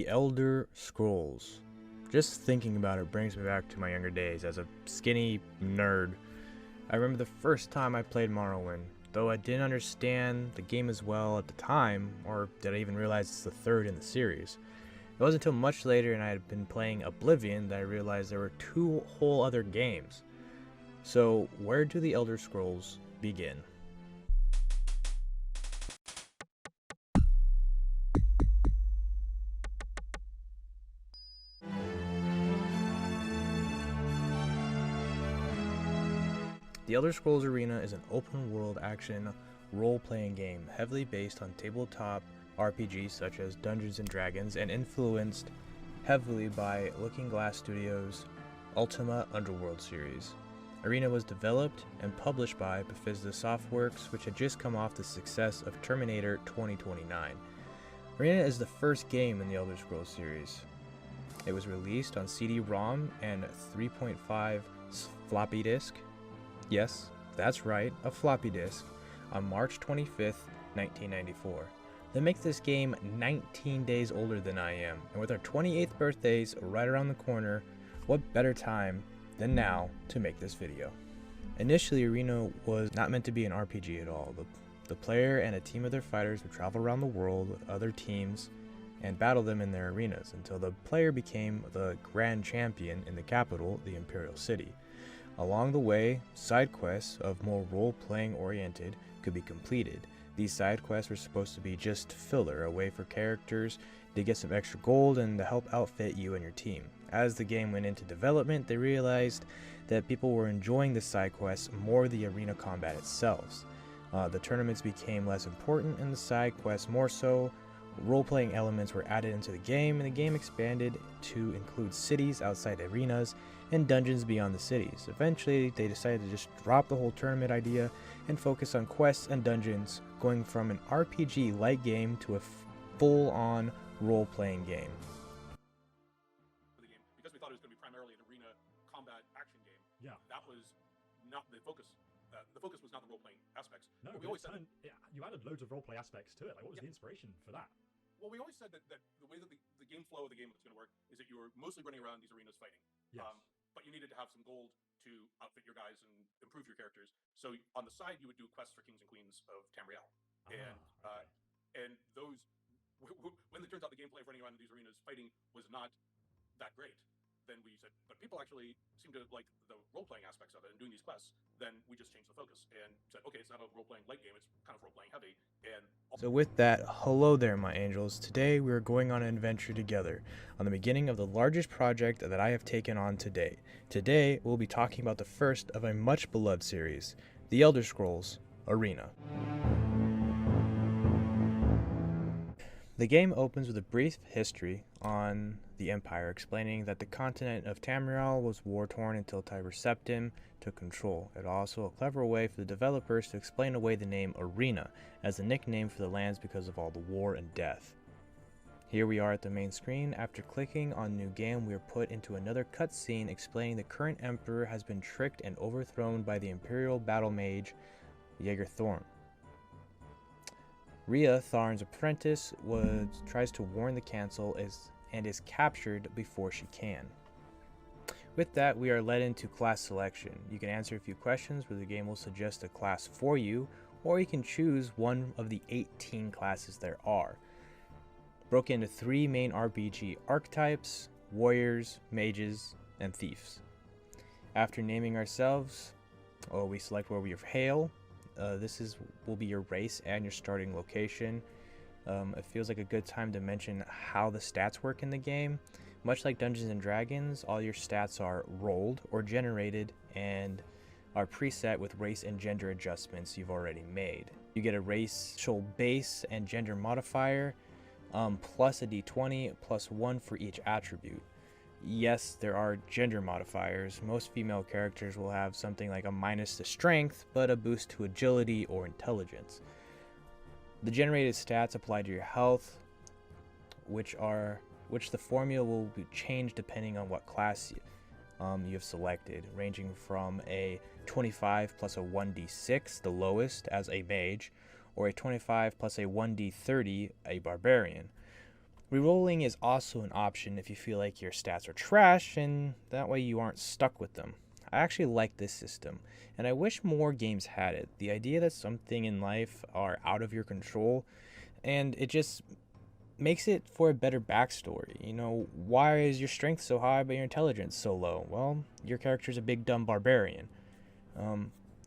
The Elder Scrolls. Just thinking about it brings me back to my younger days as a skinny nerd. I remember the first time I played Morrowind, though I didn't understand the game as well at the time, or did I even realize it's the third in the series. It wasn't until much later and I had been playing Oblivion that I realized there were two whole other games. So where do the Elder Scrolls begin? The Elder Scrolls Arena is an open-world action role-playing game heavily based on tabletop RPGs such as Dungeons & Dragons and influenced heavily by Looking Glass Studios' Ultima Underworld series. Arena was developed and published by Bethesda Softworks, which had just come off the success of Terminator 2029. Arena is the first game in the Elder Scrolls series. It was released on CD-ROM and 3.5 floppy disk. Yes, that's right, a floppy disk, on March 25th, 1994. That makes this game 19 days older than I am, and with our 28th birthdays right around the corner, what better time than now to make this video. Initially, Arena was not meant to be an RPG at all. The player and a team of their fighters would travel around the world with other teams and battle them in their arenas until the player became the grand champion in the capital, the Imperial City. Along the way, side quests of more role-playing oriented could be completed. These side quests were supposed to be just filler, a way for characters to get some extra gold and to help outfit you and your team. As the game went into development, they realized that people were enjoying the side quests more than the arena combat itself. The tournaments became less important and the side quests more so. Role-playing elements were added into the game, and the game expanded to include cities outside arenas and dungeons beyond the cities. Eventually, they decided to just drop the whole tournament idea and focus on quests and dungeons, going from an RPG-like game to a full-on role-playing game. Because we thought it was going to be primarily an arena combat action game. Yeah. That was not the focus. The focus was not the role-playing aspects. No, we always said you added loads of roleplay aspects to it. Like, what was the inspiration for that? Well, we always said that the way that the game flow of the game was going to work is that you were mostly running around these arenas fighting. Yes. But you needed to have some gold to outfit your guys and improve your characters. So on the side, you would do quests for kings and queens of Tamriel. And those, when it turns out the gameplay of running around in these arenas fighting was not that great, then we said, but people actually seem to like the role-playing aspects of it and doing these quests, then we just changed the focus and said, okay, it's not a role-playing light game, it's kind of role-playing heavy. And so with that, hello there, my angels. Today we are going on an adventure together on the beginning of the largest project that I have taken on to date. Today we'll be talking about the first of a much beloved series, The Elder Scrolls Arena. The game opens with a brief history on the Empire, explaining that the continent of Tamriel was war-torn until Tiber Septim took control. It also a clever way for the developers to explain away the name Arena as a nickname for the lands because of all the war and death. Here we are at the main screen. After clicking on New Game, we are put into another cutscene explaining the current Emperor has been tricked and overthrown by the Imperial Battle Mage, Jaeger Thorn. Rhea, Tharn's apprentice, tries to warn the council and is captured before she can. With that, we are led into class selection. You can answer a few questions where the game will suggest a class for you, or you can choose one of the 18 classes there are. Broken into 3 main RPG archetypes: warriors, mages, and thieves. After naming ourselves, we select where we hail. This will be your race and your starting location. It feels like a good time to mention how the stats work in the game. Much like Dungeons & Dragons, all your stats are rolled or generated and are preset with race and gender adjustments you've already made. You get a racial base and gender modifier, plus a d20, plus 1 for each attribute. Yes, there are gender modifiers. Most female characters will have something like a minus to strength, but a boost to agility or intelligence. The generated stats apply to your health, which the formula will be changed depending on what class you have selected, ranging from a 25 plus a 1d6, the lowest, as a mage, or a 25 plus a 1d30, a barbarian. Rerolling is also an option if you feel like your stats are trash, and that way you aren't stuck with them. I actually like this system, and I wish more games had it. The idea that something in life are out of your control, and it just makes it for a better backstory. You know, why is your strength so high but your intelligence so low? Well, your character's a big dumb barbarian.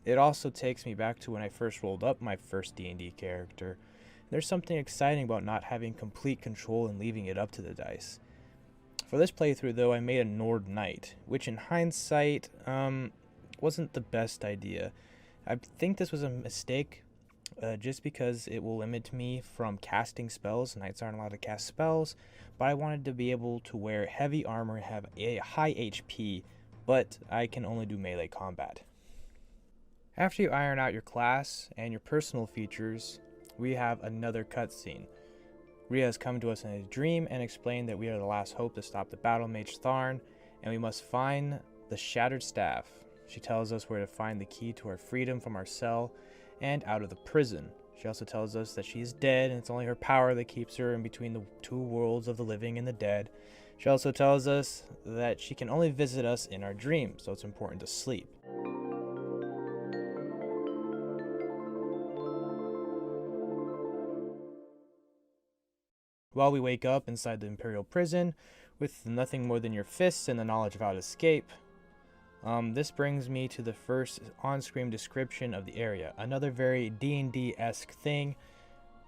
It also takes me back to when I first rolled up my first D&D character. There's something exciting about not having complete control and leaving it up to the dice. For this playthrough though, I made a Nord Knight, which in hindsight, wasn't the best idea. I think this was a mistake, just because it will limit me from casting spells. Knights aren't allowed to cast spells, but I wanted to be able to wear heavy armor and have a high HP, but I can only do melee combat. After you iron out your class and your personal features, we have another cutscene. Rhea has come to us in a dream and explained that we are the last hope to stop the battle mage Tharn, and we must find the shattered staff. She tells us where to find the key to our freedom from our cell and out of the prison. She also tells us that she is dead and it's only her power that keeps her in between the two worlds of the living and the dead. She also tells us that she can only visit us in our dreams, so it's important to sleep. While we wake up inside the Imperial prison with nothing more than your fists and the knowledge of how to escape. This brings me to the first on-screen description of the area, another very D&D-esque thing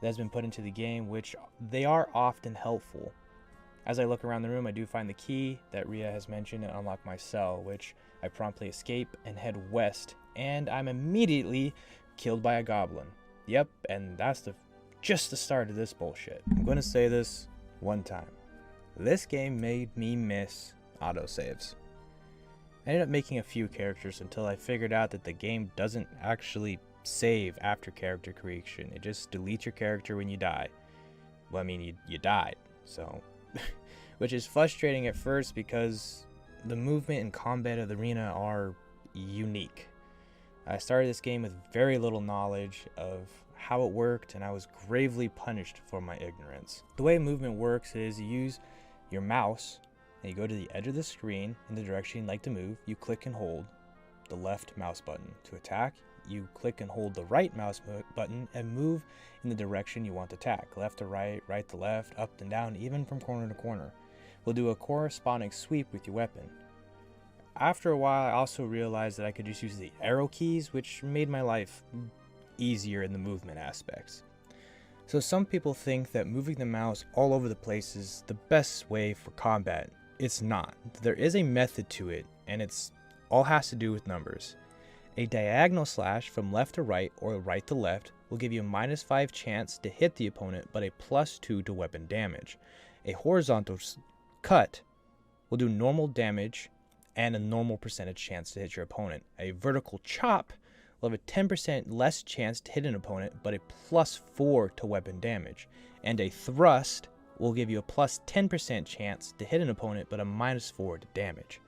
that has been put into the game, which they are often helpful. As I look around the room, I do find the key that Rhea has mentioned and unlock my cell, which I promptly escape and head west, and I'm immediately killed by a goblin. Yep, and that's just the start of this bullshit. I'm going to say this one time. This game made me miss autosaves. I ended up making a few characters until I figured out that the game doesn't actually save after character creation. It just deletes your character when you die. Well, I mean, you died, so... Which is frustrating at first because the movement and combat of the arena are unique. I started this game with very little knowledge of how it worked, and I was gravely punished for my ignorance. The way movement works is you use your mouse, and you go to the edge of the screen in the direction you'd like to move. You click and hold the left mouse button. To attack, you click and hold the right mouse button and move in the direction you want to attack. Left to right, right to left, up and down, even from corner to corner. We'll do a corresponding sweep with your weapon. After a while, I also realized that I could just use the arrow keys, which made my life easier in the movement aspects. So some people think that moving the mouse all over the place is the best way for combat. It's not. There is a method to it, and it's all has to do with numbers. A diagonal slash from left to right or right to left will give you a -5 chance to hit the opponent, but a +2 to weapon damage. A horizontal cut will do normal damage and a normal percentage chance to hit your opponent. A vertical chop will have a 10% less chance to hit an opponent, but a +4 to weapon damage. And a thrust will give you a +10% chance to hit an opponent, but a -4 to damage.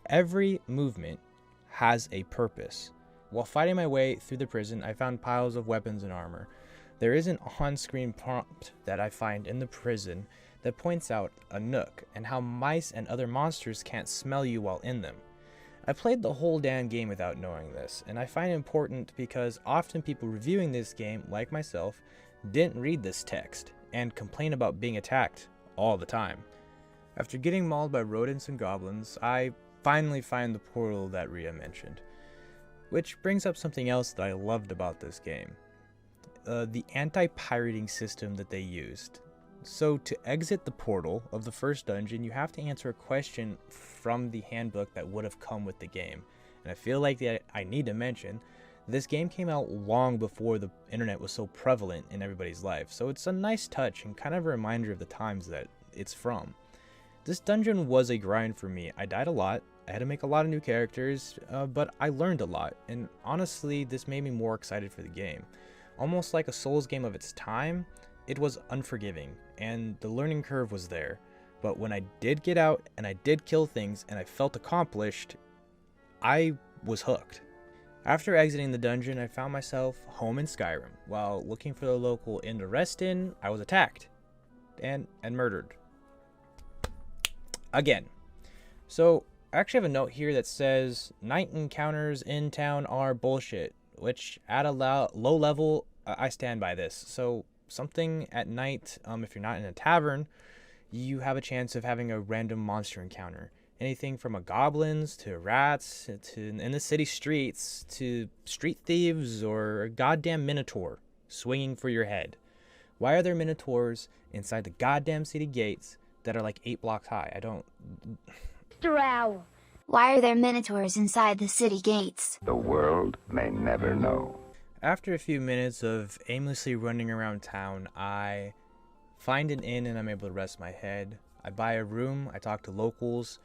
Every movement has a purpose. While fighting my way through the prison, I found piles of weapons and armor. There is an on-screen prompt that I find in the prison that points out a nook and how mice and other monsters can't smell you while in them. I played the whole damn game without knowing this, and I find it important because often people reviewing this game, like myself, didn't read this text and complain about being attacked all the time. After getting mauled by rodents and goblins, I finally find the portal that Rhea mentioned. Which brings up something else that I loved about this game. The anti-pirating system that they used. So to exit the portal of the first dungeon, you have to answer a question from the handbook that would have come with the game. And I feel like that I need to mention, this game came out long before the internet was so prevalent in everybody's life. So it's a nice touch and kind of a reminder of the times that it's from. This dungeon was a grind for me. I died a lot. I had to make a lot of new characters, but I learned a lot. And honestly, this made me more excited for the game. Almost like a Souls game of its time, it was unforgiving, and the learning curve was there. But when I did get out, and I did kill things, and I felt accomplished, I was hooked. After exiting the dungeon, I found myself home in Skyrim. While looking for the local inn to rest in, I was attacked. and murdered. Again. So, I actually have a note here that says, night encounters in town are bullshit, which at a low level, I stand by this. So, something at night, if you're not in a tavern, you have a chance of having a random monster encounter. Anything from a goblins to rats to in the city streets to street thieves or a goddamn minotaur swinging for your head. Why are there minotaurs inside the goddamn city gates that are like 8 blocks high? I don't... Drow. Why are there minotaurs inside the city gates? The world may never know. After a few minutes of aimlessly running around town, I find an inn and I'm able to rest my head. I buy a room, I talk to locals,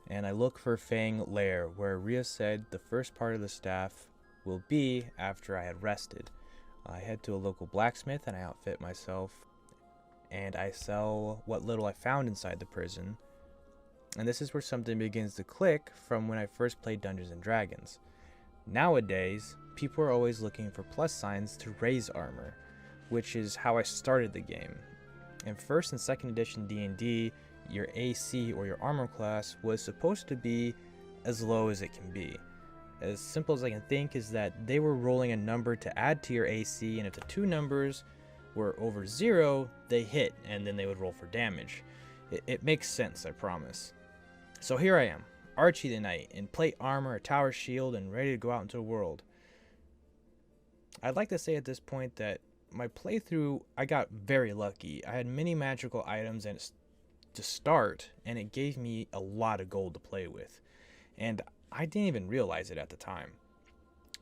and I look for Fang Lair, where Rhea said the first part of the staff will be after I had rested. I head to a local blacksmith and I outfit myself, and I sell what little I found inside the prison. And this is where something begins to click from when I first played Dungeons & Dragons. Nowadays, people are always looking for plus signs to raise armor, which is how I started the game. In 1st and 2nd edition D&D, your AC or your armor class was supposed to be as low as it can be. As simple as I can think is that they were rolling a number to add to your AC, and if the two numbers were over 0, they hit, and then they would roll for damage. It makes sense, I promise. So here I am, Archie the Knight, in plate armor, a tower shield, and ready to go out into the world. I'd like to say at this point that my playthrough, I got very lucky. I had many magical items to start, and it gave me a lot of gold to play with. And I didn't even realize it at the time.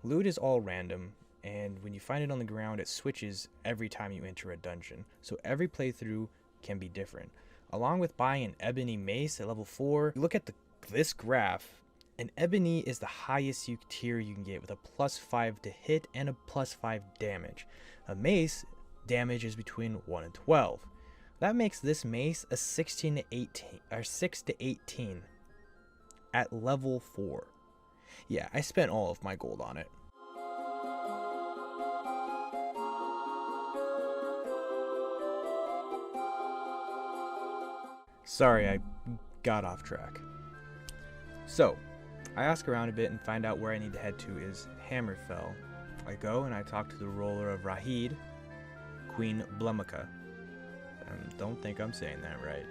Loot is all random, and when you find it on the ground, it switches every time you enter a dungeon. So every playthrough can be different. Along with buying an ebony mace at level 4, you look at this graph, an ebony is the highest tier you can get with a +5 to hit and a +5 damage. A mace damage is between 1 and 12. That makes this mace a 16 to 18 or 6 to 18 at level 4. Yeah, I spent all of my gold on it. Sorry, I got off track. So, I ask around a bit and find out where I need to head to is Hammerfell. I go and I talk to the ruler of Rahid, Queen Blumaka. Don't think I'm saying that right.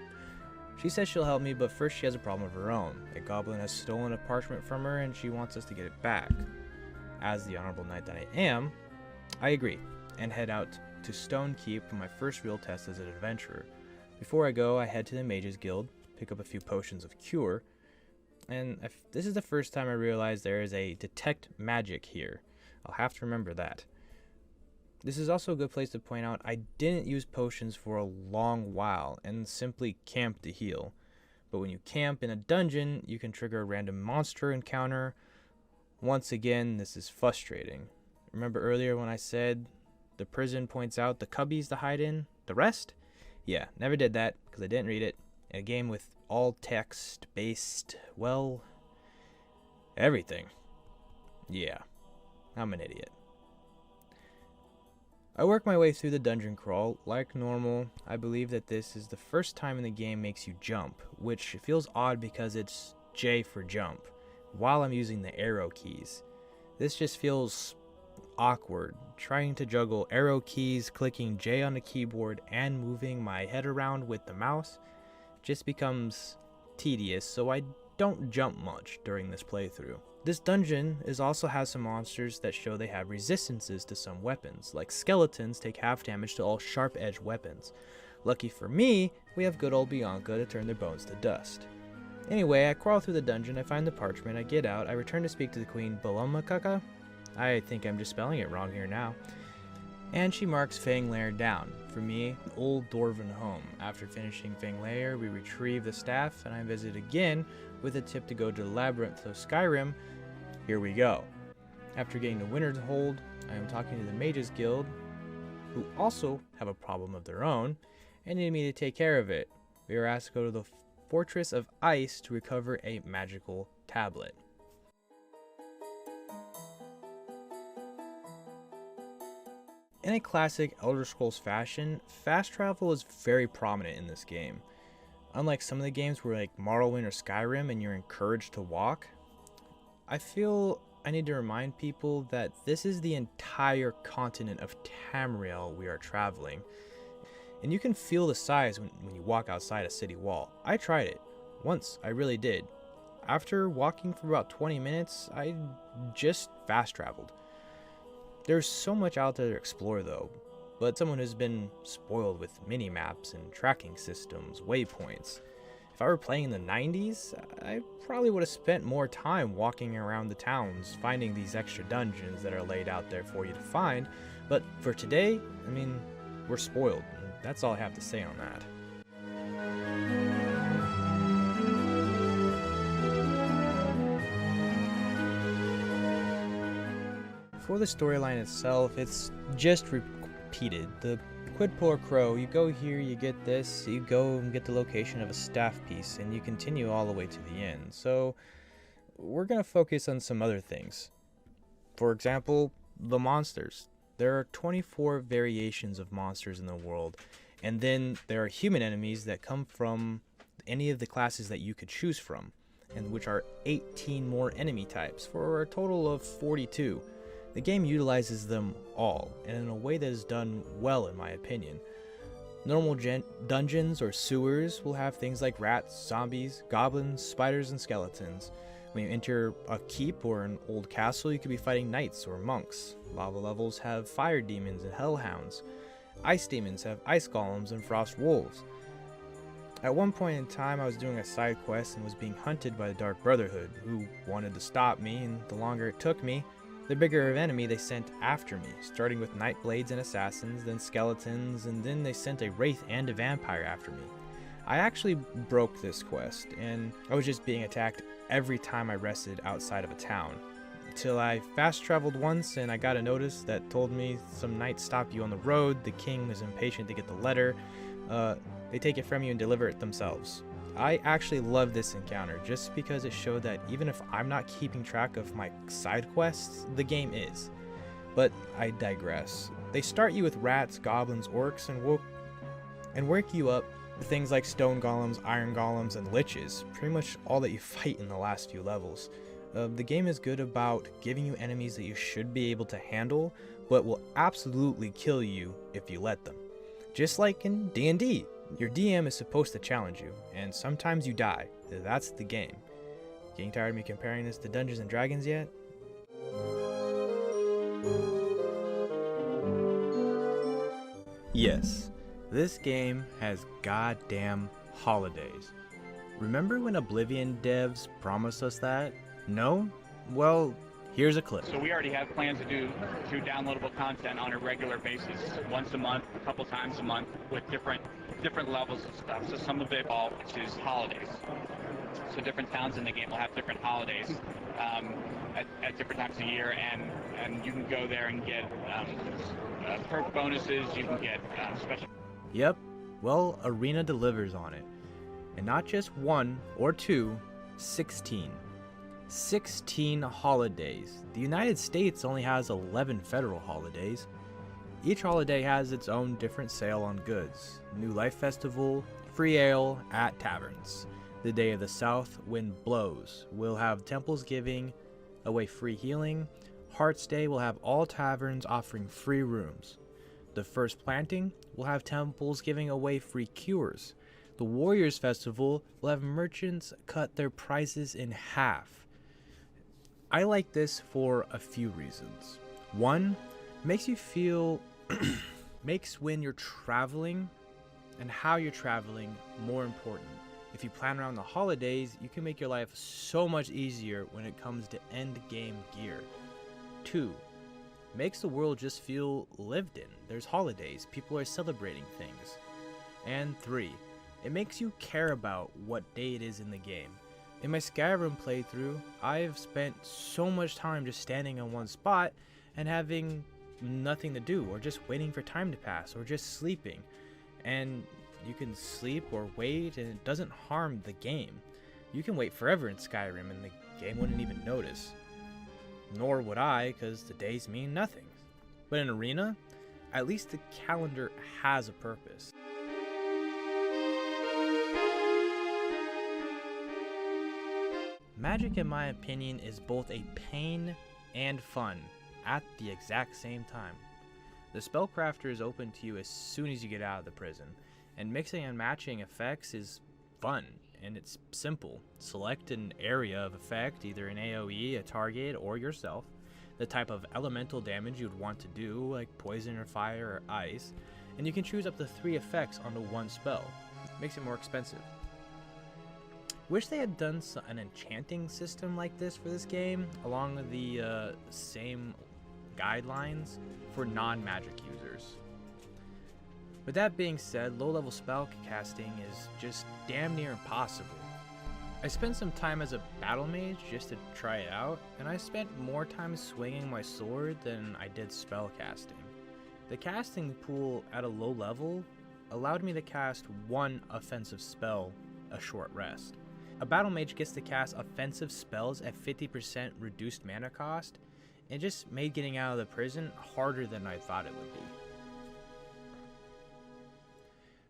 She says she'll help me, but first she has a problem of her own. A goblin has stolen a parchment from her and she wants us to get it back. As the honorable knight that I am, I agree and head out to Stone Keep for my first real test as an adventurer. Before I go, I head to the Mages Guild, pick up a few potions of cure, and this is the first time I realized there is a detect magic here. I'll have to remember that. This is also a good place to point out I didn't use potions for a long while and simply camped to heal. But when you camp in a dungeon, you can trigger a random monster encounter. Once again, this is frustrating. Remember earlier when I said the prison points out the cubbies to hide in? The rest? Yeah, never did that because I didn't read it. In a game with all text based, well, everything. Yeah, I'm an idiot. I work my way through the dungeon crawl. Like normal, I believe that this is the first time in the game makes you jump, which feels odd because it's J for jump, while I'm using the arrow keys. This just feels awkward, trying to juggle arrow keys, clicking J on the keyboard, and moving my head around with the mouse just becomes tedious, so I don't jump much during this playthrough. This dungeon also has some monsters that show they have resistances to some weapons, like skeletons take half damage to all sharp-edged weapons. Lucky for me, we have good old Bianca to turn their bones to dust. Anyway, I crawl through the dungeon, I find the parchment, I get out, I return to speak to the Queen Balomacaka. I think I'm just spelling it wrong here now. And she marks Fang Lair down. For me, an old dwarven home. After finishing Fang Lair, we retrieve the staff, and I visit again with a tip to go to the Labyrinth of Skyrim. Here we go. After getting the Winter's Hold, I am talking to the Mages Guild, who also have a problem of their own, and need me to take care of it. We are asked to go to the Fortress of Ice to recover a magical tablet. In a classic Elder Scrolls fashion, fast travel is very prominent in this game. Unlike some of the games where like Morrowind or Skyrim and you're encouraged to walk, I feel I need to remind people that this is the entire continent of Tamriel we are traveling. And you can feel the size when you walk outside a city wall. I tried it. Once, I really did. After walking for about 20 minutes, I just fast traveled. There's so much out there to explore though, but someone who's been spoiled with mini-maps and tracking systems, waypoints. If I were playing in the 90s, I probably would have spent more time walking around the towns, finding these extra dungeons that are laid out there for you to find, but for today, I mean, we're spoiled. That's all I have to say on that. For the storyline itself, it's just repeated. The quid pro quo, you go here, you get this, you go and get the location of a staff piece, and you continue all the way to the end. So we're going to focus on some other things. For example, the monsters. There are 24 variations of monsters in the world, and then there are human enemies that come from any of the classes that you could choose from, and which are 18 more enemy types for a total of 42. The game utilizes them all, and in a way that is done well in my opinion. Normal dungeons or sewers will have things like rats, zombies, goblins, spiders, and skeletons. When you enter a keep or an old castle, you could be fighting knights or monks. Lava levels have fire demons and hellhounds. Ice demons have ice golems and frost wolves. At one point in time, I was doing a side quest and was being hunted by the Dark Brotherhood, who wanted to stop me, and the longer it took me, the bigger of enemy they sent after me, starting with Nightblades and Assassins, then Skeletons, and then they sent a Wraith and a Vampire after me. I actually broke this quest, and I was just being attacked every time I rested outside of a town. Till I fast traveled once and I got a notice that told me some knights stop you on the road, the king was impatient to get the letter, they take it from you and deliver it themselves. I actually love this encounter just because it showed that even if I'm not keeping track of my side quests, the game is. But I digress. They start you with rats, goblins, orcs, and work you up with things like stone golems, iron golems, and liches, pretty much all that you fight in the last few levels. The game is good about giving you enemies that you should be able to handle, but will absolutely kill you if you let them. Just like in D&D. Your DM is supposed to challenge you, and sometimes you die. That's the game. Getting tired of me comparing this to Dungeons and Dragons yet? Yes, this game has goddamn holidays. Remember when Oblivion devs promised us that? No? Well, here's a clip. So we already have plans to do downloadable content on a regular basis, once a month, a couple times a month, with different levels of stuff. So some of it all, which is holidays. So different towns in the game will have different holidays at different times of year, and you can go there and get perk bonuses. You can get special. Yep. Well, Arena delivers on it, and not just one or two, 16. 16 holidays. The United States only has 11 federal holidays. Each holiday has its own different sale on goods. New Life Festival, free ale at taverns. The Day of the South Wind Blows will have temples giving away free healing. Hearts Day will have all taverns offering free rooms. The First Planting will have temples giving away free cures. The Warriors Festival will have merchants cut their prices in half. I like this for a few reasons. One, makes you feel, makes when you're traveling and how you're traveling more important. If you plan around the holidays, you can make your life so much easier when it comes to end game gear. 2, makes the world just feel lived in. There's holidays, people are celebrating things. And 3, it makes you care about what day it is in the game. In my Skyrim playthrough, I've spent so much time just standing on one spot and having nothing to do, or just waiting for time to pass, or just sleeping. And you can sleep or wait and it doesn't harm the game. You can wait forever in Skyrim and the game wouldn't even notice. Nor would I, because the days mean nothing. But in Arena, at least the calendar has a purpose. Magic, in my opinion, is both a pain and fun at the exact same time. The Spellcrafter is open to you as soon as you get out of the prison, and mixing and matching effects is fun, and it's simple. Select an area of effect, either an AoE, a target, or yourself, the type of elemental damage you'd want to do, like poison or fire or ice, and you can choose up to 3 effects onto one spell. Makes it more expensive. Wish they had done an enchanting system like this for this game, along with the same guidelines for non-magic users. With that being said, low-level spell casting is just damn near impossible. I spent some time as a battle mage just to try it out, and I spent more time swinging my sword than I did spell casting. The casting pool at a low level allowed me to cast 1 offensive spell a short rest. A battle mage gets to cast offensive spells at 50% reduced mana cost, and just made getting out of the prison harder than I thought it would be.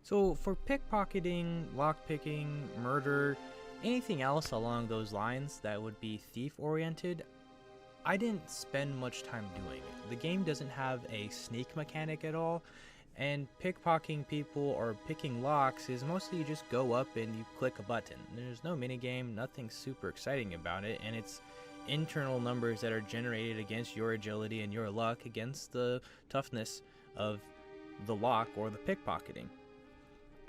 So for pickpocketing, lockpicking, murder, anything else along those lines that would be thief oriented, I didn't spend much time doing it. The game doesn't have a sneak mechanic at all, and pickpocketing people or picking locks is mostly you just go up and you click a button. There's no minigame, nothing super exciting about it, and it's internal numbers that are generated against your agility and your luck against the toughness of the lock or the pickpocketing.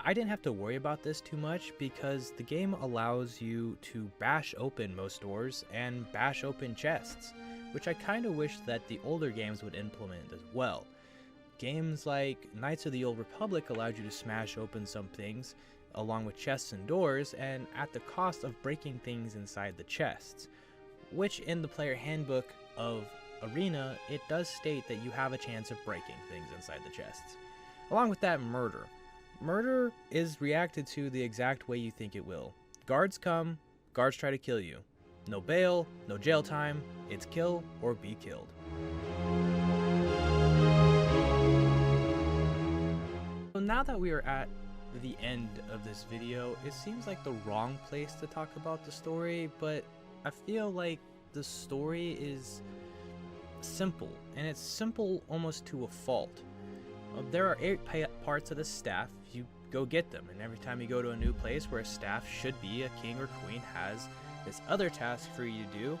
I didn't have to worry about this too much because the game allows you to bash open most doors and bash open chests, which I kind of wish that the older games would implement as well. Games like Knights of the Old Republic allowed you to smash open some things along with chests and doors, and at the cost of breaking things inside the chests, which in the player handbook of Arena, it does state that you have a chance of breaking things inside the chests. Along with that, murder. Murder is reacted to the exact way you think it will. Guards come, guards try to kill you. No bail, no jail time, it's kill or be killed. So now that we are at the end of this video, it seems like the wrong place to talk about the story, but I feel like the story is simple, and it's simple almost to a fault. There are 8 parts of the staff. You go get them, and every time you go to a new place where a staff should be, a king or queen has this other task for you to do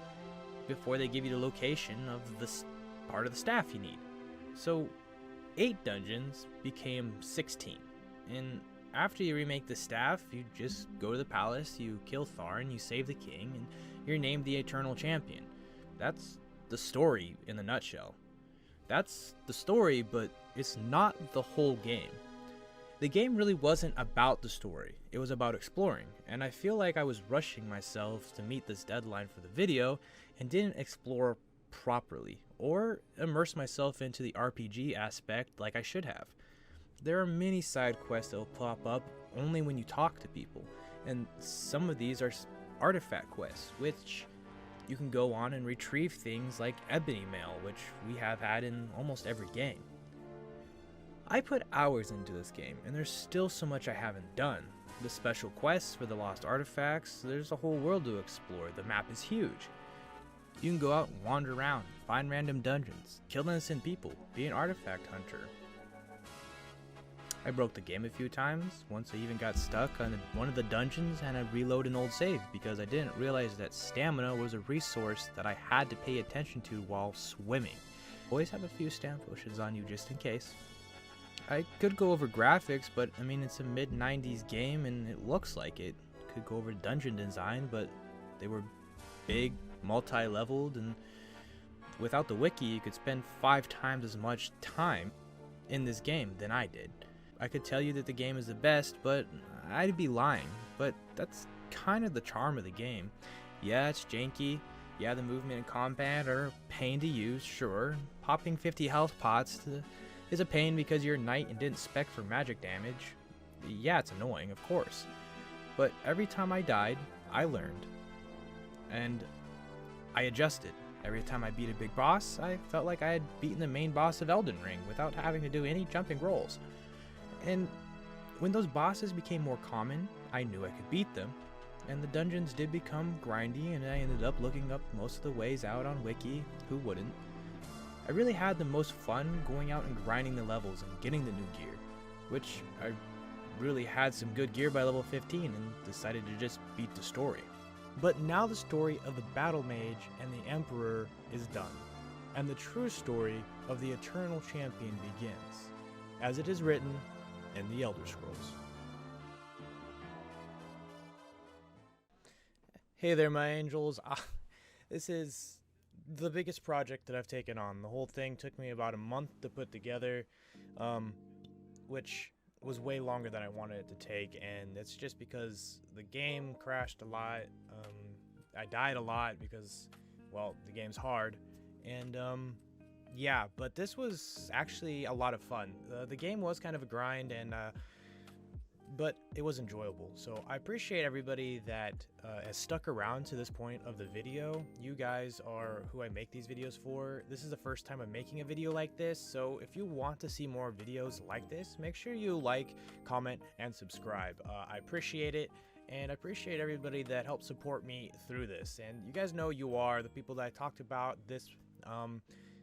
before they give you the location of this part of the staff you need. So 8 dungeons became 16, and after you remake the staff, you just go to the palace, you kill Tharn, you save the king, and you're named the Eternal Champion. That's the story in a nutshell. That's the story, but it's not the whole game. The game really wasn't about the story, it was about exploring, and I feel like I was rushing myself to meet this deadline for the video and didn't explore properly, or immerse myself into the RPG aspect like I should have. There are many side quests that will pop up only when you talk to people, and some of these are artifact quests, which you can go on and retrieve things like ebony mail, which we have had in almost every game. I put hours into this game, and there's still so much I haven't done. The special quests for the lost artifacts, there's a whole world to explore. The map is huge. You can go out and wander around, find random dungeons, kill innocent people, be an artifact hunter. I broke the game a few times. Once I even got stuck on one of the dungeons and I'd reload an old save because I didn't realize that stamina was a resource that I had to pay attention to while swimming. Always have a few stamina potions on you just in case. I could go over graphics, but I mean it's a mid-90s game and it looks like it. Could go over dungeon design, but they were big, multi-leveled, and without the wiki you could spend 5 times as much time in this game than I did. I could tell you that the game is the best, but I'd be lying. But that's kind of the charm of the game. Yeah, it's janky. Yeah, the movement and combat are a pain to use, sure. Popping 50 health pots is a pain because you're a knight and didn't spec for magic damage. Yeah, it's annoying, of course. But every time I died, I learned. And I adjusted. Every time I beat a big boss, I felt like I had beaten the main boss of Elden Ring without having to do any jumping rolls. And when those bosses became more common, I knew I could beat them. And the dungeons did become grindy, and I ended up looking up most of the ways out on Wiki. Who wouldn't? I really had the most fun going out and grinding the levels and getting the new gear, which I really had some good gear by level 15 and decided to just beat the story. But now the story of the Battle Mage and the Emperor is done, and the true story of the Eternal Champion begins, as it is written in the Elder Scrolls. Hey there, my angels. This is the biggest project that I've taken on. The whole thing took me about a month to put together, which was way longer than I wanted it to take, and it's just because the game crashed a lot. I died a lot because, well, the game's hard, and yeah, but this was actually a lot of fun. The game was kind of a grind, and but it was enjoyable. So I appreciate everybody that has stuck around to this point of the video. You guys are who I make these videos for. This is the first time I'm making a video like this, so if you want to see more videos like this, make sure you like, comment, and subscribe. I appreciate it, and I appreciate everybody that helped support me through this. And you guys know you are the people that I talked about this,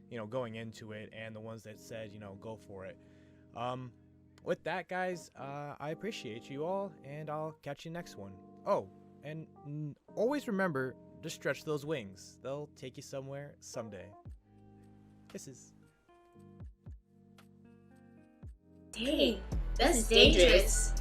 you know, going into it, and the ones that said, you know, go for it. With that, guys, I appreciate you all, and I'll catch you next one. Oh, and always remember to stretch those wings. They'll take you somewhere someday. Kisses. Dang, that's dangerous.